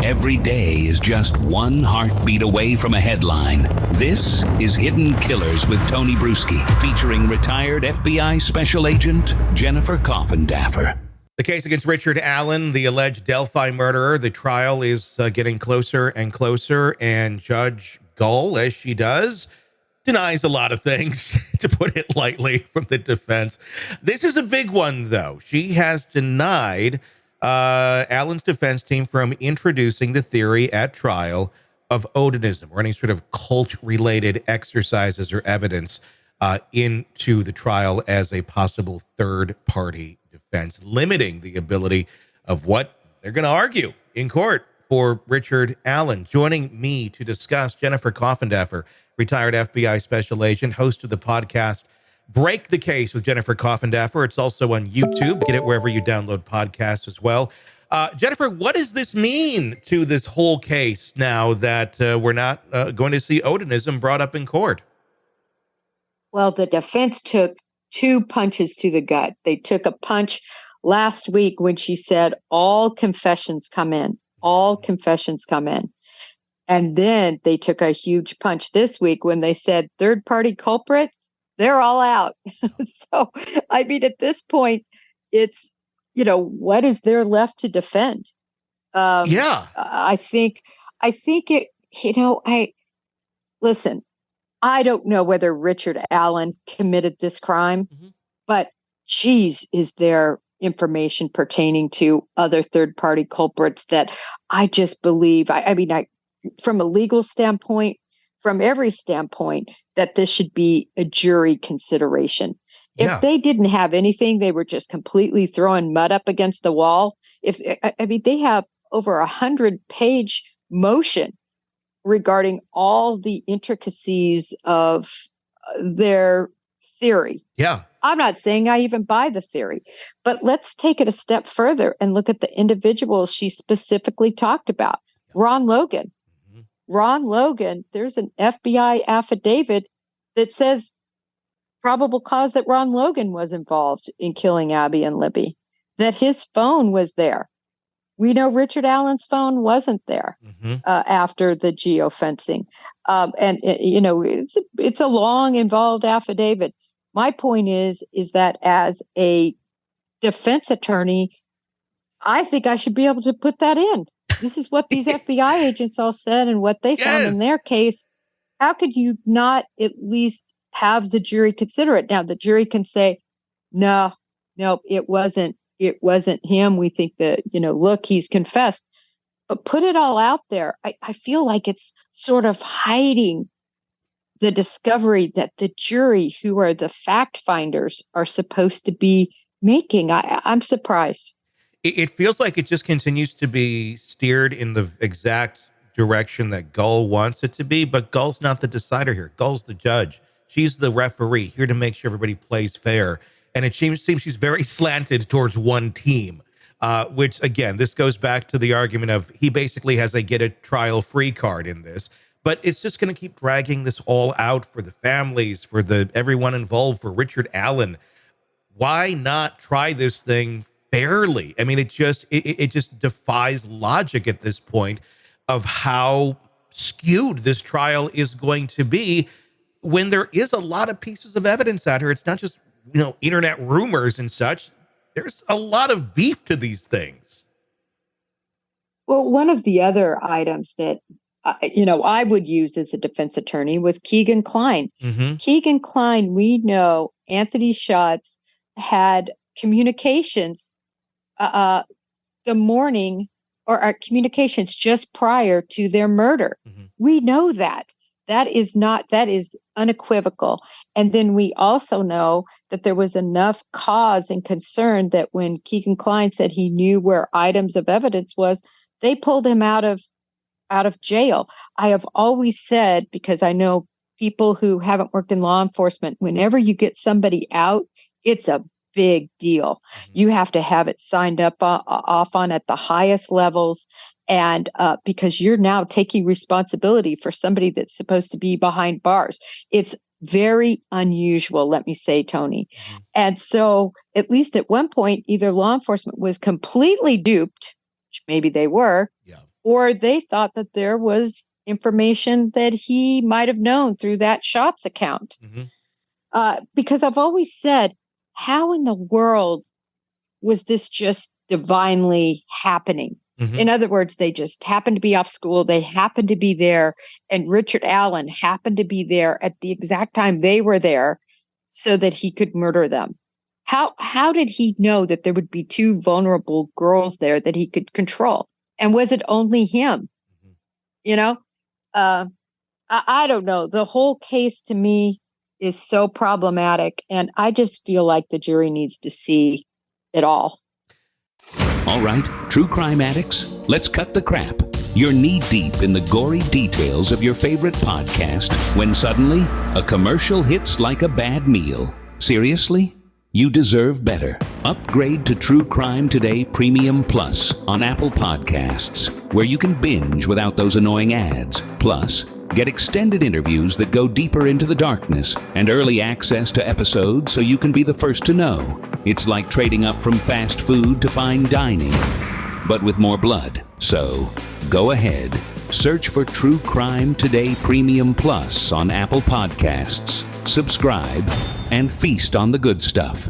Every day is just one heartbeat away from a headline. This is Hidden Killers with Tony Brueski, featuring retired FBI Special Agent Jennifer Coffindaffer. The case against Richard Allen, the alleged Delphi murderer, the trial is getting closer and closer, and Judge Gull, as she does, denies a lot of things, to put it lightly, from the defense. This is a big one, though. She has denied Allen's defense team from introducing the theory at trial of Odinism or any sort of cult-related exercises or evidence into the trial as a possible third-party defense, limiting the ability of what they're going to argue in court for Richard Allen. Joining me to discuss, Jennifer Coffindaffer, retired FBI Special Agent, host of the podcast Break the Case with Jennifer Coffindaffer. It's also on YouTube. Get it wherever you download podcasts as well. Jennifer, what does this mean to this whole case now that we're not going to see Odinism brought up in court? Well, the defense took two punches to the gut. They took a punch last week when she said all confessions come in. All confessions come in. And then they took a huge punch this week when they said third-party culprits, they're all out. So, I mean, at this point, it's, what is there left to defend? I think it, listen, I don't know whether Richard Allen committed this crime, but geez, is there information pertaining to other third-party culprits that I just believe, from a legal standpoint, from every standpoint, that this should be a jury consideration. If they didn't have anything, they were just completely throwing mud up against the wall. They have over 100-page motion regarding all the intricacies of their theory. Yeah. I'm not saying I even buy the theory, but let's take it a step further and look at the individuals she specifically talked about. Ron Logan. Ron Logan, there's an FBI affidavit that says probable cause that Ron Logan was involved in killing Abby and Libby, that his phone was there. We know Richard Allen's phone wasn't there after the geofencing. It's a long, involved affidavit. My point is that as a defense attorney, I think I should be able to put that in. This is what these FBI agents all said and what they found in their case. How could you not at least have the jury consider it? Now, the jury can say, no, it wasn't him. We think that, look, he's confessed. But put it all out there. I feel like it's sort of hiding the discovery that the jury, who are the fact finders, are supposed to be making. I'm surprised. It feels like it just continues to be steered in the exact direction that Gull wants it to be, but Gull's not the decider here. Gull's the judge. She's the referee, here to make sure everybody plays fair. And it seems she's very slanted towards one team, which, again, this goes back to the argument of he basically has a get a trial free card in this. But it's just going to keep dragging this all out for the families, for everyone involved, for Richard Allen. Why not try this thing fairly? I mean, it just defies logic at this point of how skewed this trial is going to be when there is a lot of pieces of evidence out here. It's not just, internet rumors and such. There's a lot of beef to these things. Well, one of the other items that, I would use as a defense attorney was Keegan Klein. Keegan Klein, we know Anthony Schatz had communications the morning or communications just prior to their murder. We know that. That is unequivocal. And then we also know that there was enough cause and concern that when Keegan Klein said he knew where items of evidence was, they pulled him out of jail. I have always said, because I know people who haven't worked in law enforcement, whenever you get somebody out, it's a big deal. You have to have it signed up off on at the highest levels. And because you're now taking responsibility for somebody that's supposed to be behind bars. It's very unusual, let me say, Tony. And so at least at one point, either law enforcement was completely duped, which maybe they were, or they thought that there was information that he might have known through that shop's account. Because I've always said, how in the world was this just divinely happening? In other words, they just happened to be off school. They happened to be there. And Richard Allen happened to be there at the exact time they were there so that he could murder them. How did he know that there would be two vulnerable girls there that he could control? And was it only him? You know, I don't know. The whole case to me is so problematic. And I just feel like the jury needs to see it all. All right, true crime addicts, let's cut the crap. You're knee-deep in the gory details of your favorite podcast when suddenly a commercial hits like a bad meal. Seriously? You deserve better. Upgrade to True Crime Today Premium Plus on Apple Podcasts, where you can binge without those annoying ads. Plus, get extended interviews that go deeper into the darkness and early access to episodes so you can be the first to know. It's like trading up from fast food to fine dining, but with more blood. So, go ahead. Search for True Crime Today Premium Plus on Apple Podcasts. Subscribe and feast on the good stuff.